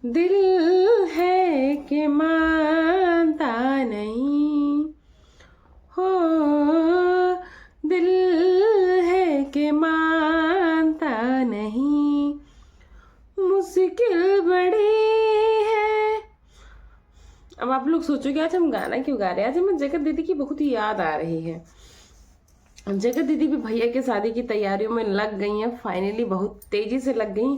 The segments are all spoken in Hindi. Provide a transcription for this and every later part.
दिल है कि मानता नहीं हो, दिल है कि मानता नहीं, मुश्किल बड़ी है। अब आप लोग सोचोगे आज हम गाना क्यों गा रहे हैं। आज हमें जगत दीदी की बहुत ही याद आ रही है। जगत दीदी भी भैया के शादी की तैयारियों में लग गई हैं। फाइनली बहुत तेजी से लग गई,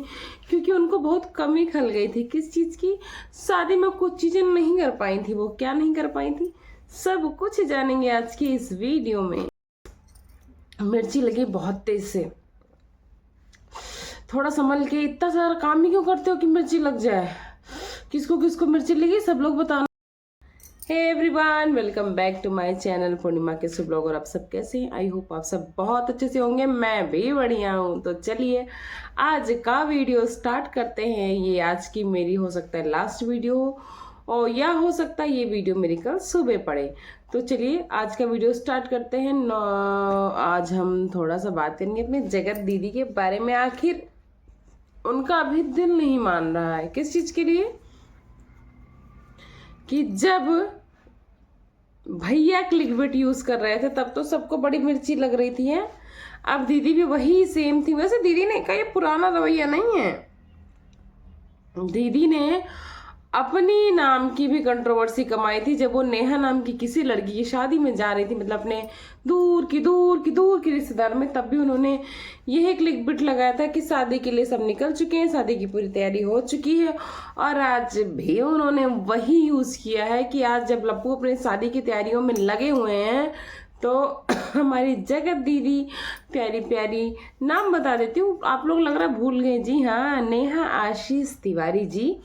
क्योंकि उनको बहुत कमी खल गई थी। किस चीज की? शादी में कुछ चीजें नहीं कर पाई थी। वो क्या नहीं कर पाई थी, सब कुछ जानेंगे आज की इस वीडियो में। मिर्ची लगी बहुत तेज से। थोड़ा संभल के। इतना सारा काम ही क्यों करते हो कि मिर्ची लग जाए? किसको किसको मिर्ची लगी सब लोग बताना। Hey everyone, welcome back to my channel Purnima के शुभ ब्लॉग। और आप सब कैसे हैं? आई होप आप सब बहुत अच्छे से होंगे। मैं भी बढ़िया हूँ। तो चलिए आज का वीडियो स्टार्ट करते हैं। ये आज की मेरी हो सकता है लास्ट वीडियो हो, और या हो सकता है ये वीडियो मेरी कल सुबह पड़े। तो चलिए आज का वीडियो स्टार्ट करते हैं। आज हम थोड़ा सा बात करेंगे अपनी जगत दीदी के बारे में। आखिर उनका अभी दिल नहीं मान रहा है। किस चीज के लिए? कि जब भैया क्लिकबिट यूज कर रहे थे तब तो सबको बड़ी मिर्ची लग रही थी है। अब दीदी भी वही सेम थी। वैसे दीदी ने का ये पुराना रवैया नहीं है। दीदी ने अपनी नाम की भी कंट्रोवर्सी कमाई थी जब वो नेहा नाम की किसी लड़की की शादी में जा रही थी, मतलब अपने दूर की रिश्तेदार में। तब भी उन्होंने यह क्लिकबिट लगाया था कि शादी के लिए सब निकल चुके हैं, शादी की पूरी तैयारी हो चुकी है। और आज भी उन्होंने वही यूज किया है कि आज जब लप्पू अपने शादी की तैयारियों में लगे हुए हैं तो हमारी जगत दीदी, प्यारी प्यारी नाम बता देती हूँ, आप लोग लग रहा भूल गए। जी हाँ, नेहा आशीष तिवारी जी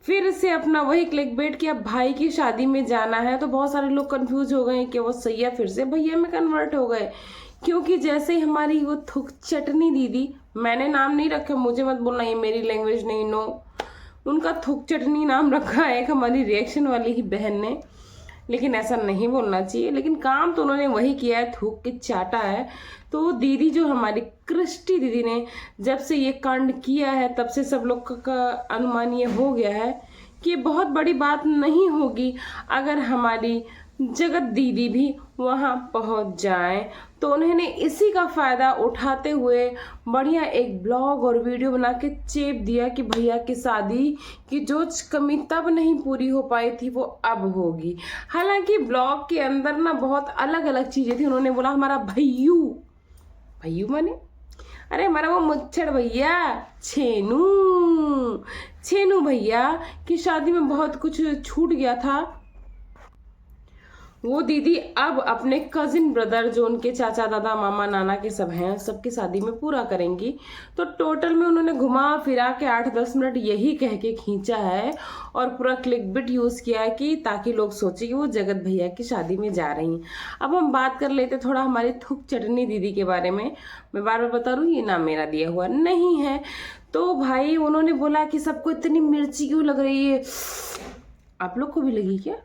फिर से अपना वही क्लिकबेट कि अब भाई की शादी में जाना है। तो बहुत सारे लोग कंफ्यूज हो गए कि वो सैया फिर से भैया में कन्वर्ट हो गए। क्योंकि जैसे ही हमारी वो थुक चटनी दीदी, मैंने नाम नहीं रखा, मुझे मत बोलना ये मेरी लैंग्वेज नहीं, नो, उनका थुक चटनी नाम रखा है एक हमारी रिएक्शन वाली ही बहन ने। लेकिन ऐसा नहीं बोलना चाहिए। लेकिन काम तो उन्होंने वही किया है, थूक के चाटा है। तो दीदी जो हमारी क्रिस्टी दीदी ने जब से ये कांड किया है तब से सब लोग का अनुमान ये हो गया है कि बहुत बड़ी बात नहीं होगी अगर हमारी जगत दीदी भी वहां पहुंच जाए। तो उन्होंने इसी का फायदा उठाते हुए बढ़िया एक ब्लॉग और वीडियो बना के चेप दिया कि भैया की शादी की जो कमी तब नहीं पूरी हो पाई थी वो अब होगी। हालांकि ब्लॉग के अंदर ना बहुत अलग अलग चीजें थी। उन्होंने बोला हमारा भैयू, भैयू माने अरे हमारा वो मुच्छड़ भैया, छेनू, छेनू भैया की शादी में बहुत कुछ छूट गया था। वो दीदी अब अपने कजिन ब्रदर जो उनके चाचा दादा मामा नाना के सब हैं सबकी शादी में पूरा करेंगी। तो टोटल में उन्होंने घुमा फिरा के 8-10 मिनट यही कह के खींचा है और पूरा क्लिकबिट यूज किया है कि ताकि लोग सोचे कि वो जगत भैया की शादी में जा रही हैं। अब हम बात कर लेते थोड़ा हमारी थुक चटनी दीदी के बारे में। मैं बार बार बता रही हूँ ये नाम मेरा दिया हुआ नहीं है। तो भाई उन्होंने बोला कि सबको इतनी मिर्ची क्यों लग रही है। आप लोग को भी लगी क्या?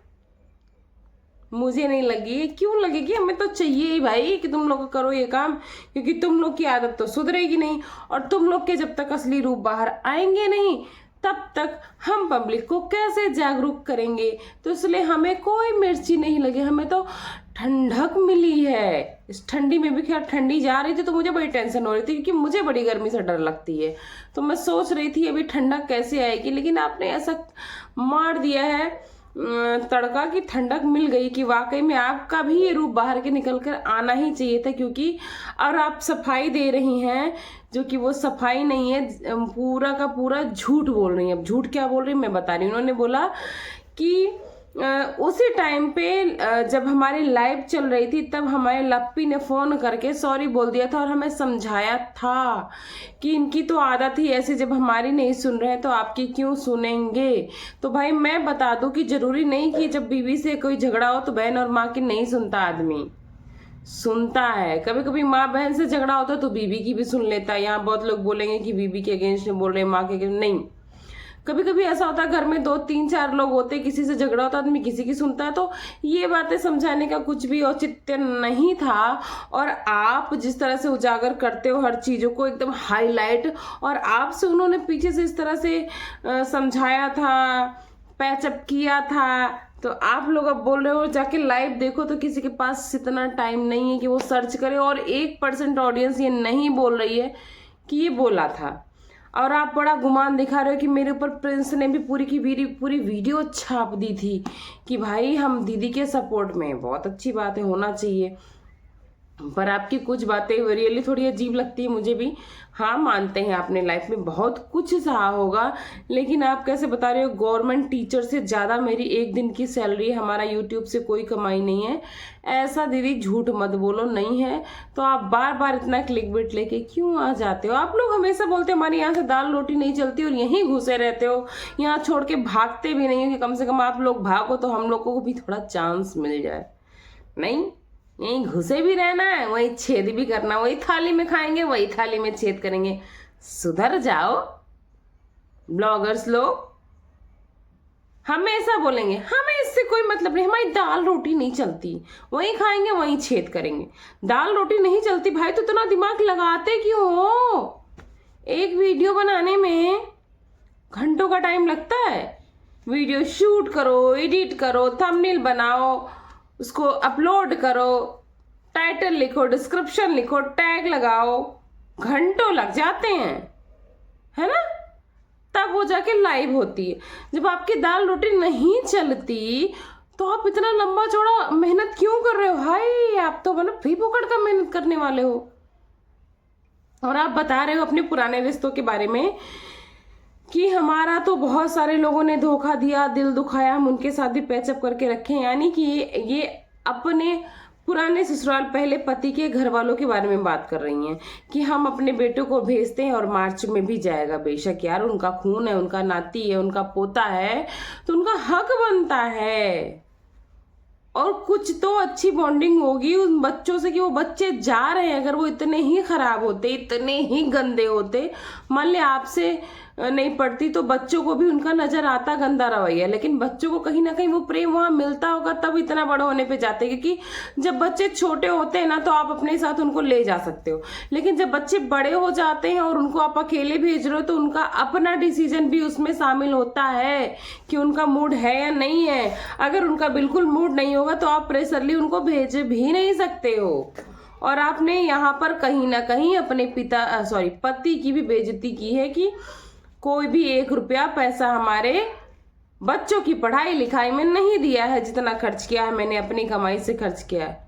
मुझे नहीं लगी। क्यों लगेगी? हमें तो चाहिए ही भाई कि तुम लोग करो ये काम, क्योंकि तुम लोग की आदत तो सुधरेगी नहीं। और तुम लोग के जब तक असली रूप बाहर आएंगे नहीं तब तक हम पब्लिक को कैसे जागरूक करेंगे। तो इसलिए हमें कोई मिर्ची नहीं लगी, हमें तो ठंडक मिली है। इस ठंडी में भी, खैर ठंडी जा रही थी तो मुझे बड़ी टेंशन हो रही थी क्योंकि मुझे बड़ी गर्मी से डर लगती है। तो मैं सोच रही थी अभी ठंडक कैसे आएगी, लेकिन आपने ऐसा मार दिया है तड़का की ठंडक मिल गई कि वाकई में आपका भी ये रूप बाहर के निकल कर आना ही चाहिए था। क्योंकि और आप सफाई दे रही हैं जो कि वो सफाई नहीं है, पूरा का पूरा झूठ बोल रही हैं। अब झूठ क्या बोल रही हैं मैं बता रही हूँ। उन्होंने बोला कि उसी टाइम पे जब हमारी लाइव चल रही थी तब हमारे लप्पी ने फोन करके सॉरी बोल दिया था और हमें समझाया था कि इनकी तो आदत ही ऐसे, जब हमारी नहीं सुन रहे हैं तो आपकी क्यों सुनेंगे। तो भाई मैं बता दूं कि जरूरी नहीं कि जब बीवी से कोई झगड़ा हो तो बहन और माँ की नहीं सुनता आदमी, सुनता है। कभी कभी माँ बहन से झगड़ा होता है तो बीवी की भी सुन लेता है। यहाँ बहुत लोग बोलेंगे कि बीवी के अगेंस्ट बोल रहे, माँ के अगेंस्ट नहीं। कभी कभी ऐसा होता है घर में 2 3 4 लोग होते, किसी से झगड़ा होता है आदमी किसी की सुनता है, तो ये बातें समझाने का कुछ भी औचित्य नहीं था। और आप जिस तरह से उजागर करते हो हर चीजों को एकदम हाईलाइट, और आपसे उन्होंने पीछे से इस तरह से समझाया था, पैचअप किया था, तो आप लोग अब बोल रहे हो जाके लाइव देखो। तो किसी के पास इतना टाइम नहीं है कि वो सर्च करे, और 1% ऑडियंस ये नहीं बोल रही है कि ये बोला था। और आप बड़ा गुमान दिखा रहे हो कि मेरे ऊपर प्रिंस ने भी पूरी वीडियो छाप दी थी कि भाई हम दीदी के सपोर्ट में। बहुत अच्छी बात है, होना चाहिए, पर आपकी कुछ बातें रियली थोड़ी अजीब लगती है मुझे भी। हाँ, मानते हैं आपने लाइफ में बहुत कुछ सहा होगा, लेकिन आप कैसे बता रहे हो गवर्नमेंट टीचर से ज़्यादा मेरी एक दिन की सैलरी, हमारा यूट्यूब से कोई कमाई नहीं है। ऐसा दीदी झूठ मत बोलो, नहीं है तो आप बार बार इतना क्लिक बिट लेके क्यों आ जाते हो। आप लोग हमेशा बोलते हो हमारे यहाँ से दाल रोटी नहीं चलती, और यहीं घुसे रहते हो, यहाँ छोड़ के भागते भी नहीं हो कि कम से कम आप लोग भागो तो हम लोगों को भी थोड़ा चांस मिल जाए। नहीं, यहीं घुसे भी रहना है, वही छेद भी करना, वही थाली में खाएंगे वही थाली में छेद करेंगे। सुधर जाओ ब्लॉगर्स लोग, हमेशा बोलेंगे हमें इससे कोई मतलब नहीं, हमारी दाल रोटी नहीं चलती, वही खाएंगे वही छेद करेंगे। दाल रोटी नहीं चलती भाई तो इतना दिमाग लगाते क्यों हो? एक वीडियो बनाने में घंटों का टाइम लगता है। वीडियो शूट करो, एडिट करो, थंबनेल बनाओ, उसको अपलोड करो, टाइटल लिखो, डिस्क्रिप्शन लिखो, टैग लगाओ, घंटों लग जाते हैं, है ना? तब वो जाके लाइव होती है। जब आपकी दाल रोटी नहीं चलती तो आप इतना लंबा चौड़ा मेहनत क्यों कर रहे हो भाई? आप तो मतलब फ्री फोकट का मेहनत करने वाले हो। और आप बता रहे हो अपने पुराने रिश्तों के बारे में कि हमारा तो बहुत सारे लोगों ने धोखा दिया, दिल दुखाया, हम उनके साथ भी पैचअप करके रखे। यानी कि ये अपने पुराने ससुराल पहले पति के घर वालों के बारे में बात कर रही हैं कि हम अपने बेटों को भेजते हैं और मार्च में भी जाएगा। बेशक यार, उनका खून है, उनका नाती है, उनका पोता है, तो उनका हक बनता है। और कुछ तो अच्छी बॉन्डिंग होगी उन बच्चों से कि वो बच्चे जा रहे हैं। अगर वो इतने ही खराब होते, इतने ही गंदे होते, मान लिया आपसे नहीं पड़ती, तो बच्चों को भी उनका नजर आता गंदा रवैया, लेकिन बच्चों को कहीं ना कहीं वो प्रेम वहां मिलता होगा तब इतना बड़ा होने पे जाते। क्योंकि जब बच्चे छोटे होते हैं ना तो आप अपने साथ उनको ले जा सकते हो, लेकिन जब बच्चे बड़े हो जाते हैं और उनको आप अकेले भेज रहे हो तो उनका अपना डिसीजन भी उसमें शामिल होता है कि उनका मूड है या नहीं है। अगर उनका बिल्कुल मूड नहीं होगा तो आप प्रेशरली उनको भेज भी नहीं सकते हो। और आपने यहाँ पर कहीं ना कहीं अपने पति की भी बेइज्जती की है कि कोई भी 1 रुपया पैसा हमारे बच्चों की पढ़ाई लिखाई में नहीं दिया है, जितना खर्च किया है मैंने अपनी कमाई से खर्च किया है।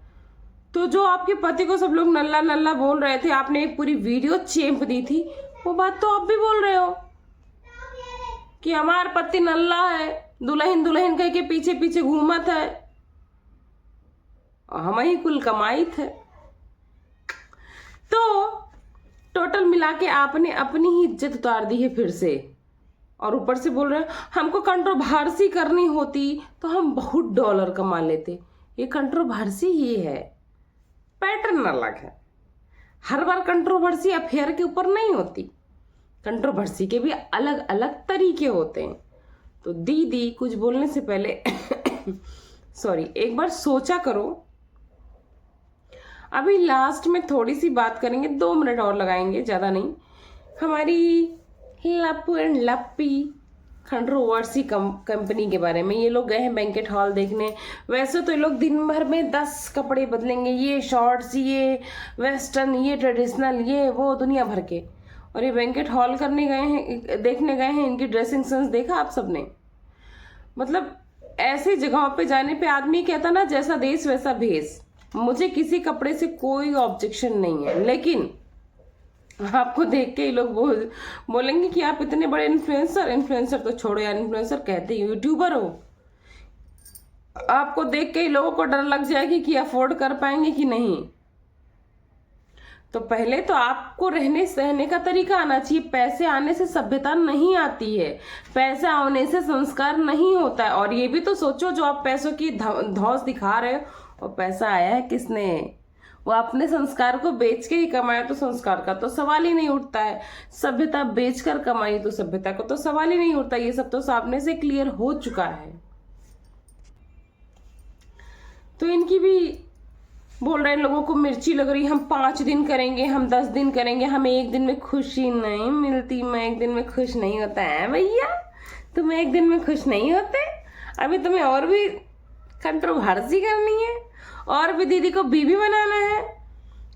तो जो आपके पति को सब लोग नल्ला नल्ला बोल रहे थे, आपने एक पूरी वीडियो चेप दी थी, वो बात तो आप भी बोल रहे हो कि हमारा पति नल्ला है, दुल्हन दुल्हन कह के पीछे पीछे घूमत है, और हम ही कुल कमाई थे। तो टोटल मिला के आपने अपनी ही इज्जत उतार दी है फिर से। और ऊपर से बोल रहे हैं हमको कंट्रोवर्सी करनी होती तो हम बहुत डॉलर कमा लेते। ये कंट्रोवर्सी ही है, पैटर्न अलग है। हर बार कंट्रोवर्सी अफेयर के ऊपर नहीं होती, कंट्रोवर्सी के भी अलग अलग तरीके होते हैं। तो दीदी कुछ बोलने से पहले एक बार सोचा करो। अभी लास्ट में थोड़ी सी बात करेंगे, 2 मिनट और लगाएंगे, ज़्यादा नहीं। हमारी लप्पू एंड लप्पी कंट्रोवर्सी कंपनी के बारे में। ये लोग गए हैं बैंकेट हॉल देखने। वैसे तो ये लोग दिन भर में 10 कपड़े बदलेंगे, ये शॉर्ट्स, ये वेस्टर्न, ये ट्रेडिशनल, ये वो दुनिया भर के। और ये बैंकेट हॉल करने गए हैं, देखने गए हैं। इनकी ड्रेसिंग सेंस देखा आप सबने? मतलब ऐसी जगहों पे जाने पे आदमी कहता ना जैसा देश वैसा भेष। मुझे किसी कपड़े से कोई ऑब्जेक्शन नहीं है, लेकिन आपको देख के ये लोग बोलेंगे कि आप इतने बड़े इन्फ्लुएंसर तो छोड़ो यार, इन्फ्लुएंसर कहते ही यूट्यूबर हो। आपको देख के ही लोगों को डर लग जाएगी कि अफोर्ड कर पाएंगे कि नहीं। तो पहले तो आपको रहने सहने का तरीका आना चाहिए। पैसे आने से सभ्यता नहीं आती है, पैसे आने से संस्कार नहीं होता है। और ये भी तो सोचो, जो आप पैसों की धौंस दिखा रहे हो, और पैसा आया है किसने? वो अपने संस्कार को बेच के ही कमाए तो संस्कार का तो सवाल ही नहीं उठता है, सभ्यता बेच कर कमाई तो सभ्यता का तो सवाल ही नहीं उठता। ये सब तो सामने से क्लियर हो चुका है। तो इनकी भी बोल रहे हैं लोगों को मिर्ची लग रही, हम 5 दिन करेंगे, हम 10 दिन करेंगे, हमें एक दिन में खुशी नहीं मिलती। मैं एक दिन में खुश नहीं होता है भैया, तुम एक दिन में खुश नहीं होते। अभी तुम्हें और भी कंट्रोवर्सी करनी है, और भी दीदी को बीबी बनाना है,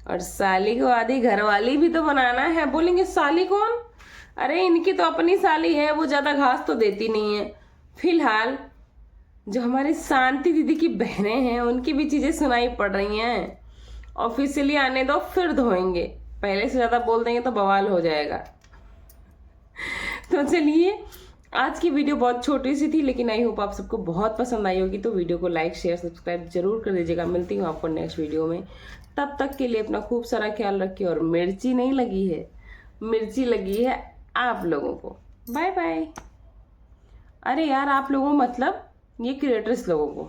और साली को आधी घरवाली भी तो बनाना है। बोलेंगे साली कौन? अरे इनकी तो अपनी साली है, वो ज्यादा घास तो देती नहीं है। फिलहाल जो हमारी शांति दीदी की बहनें हैं उनकी भी चीजें सुनाई पड़ रही हैं। ऑफिशियली आने दो फिर धोएंगे, पहले से ज्यादा बोल देंगे तो बवाल हो जाएगा। तो चलिए, आज की वीडियो बहुत छोटी सी थी, लेकिन आई होप आप सबको बहुत पसंद आई होगी। तो वीडियो को लाइक शेयर सब्सक्राइब जरूर कर दीजिएगा। मिलती हूँ आपको नेक्स्ट वीडियो में। तब तक के लिए अपना खूब सारा ख्याल रखिए। और मिर्ची नहीं लगी है, मिर्ची लगी है आप लोगों को। Bye bye. अरे यार, आप लोगों मतलब ये क्रिएटर्स लोगों को।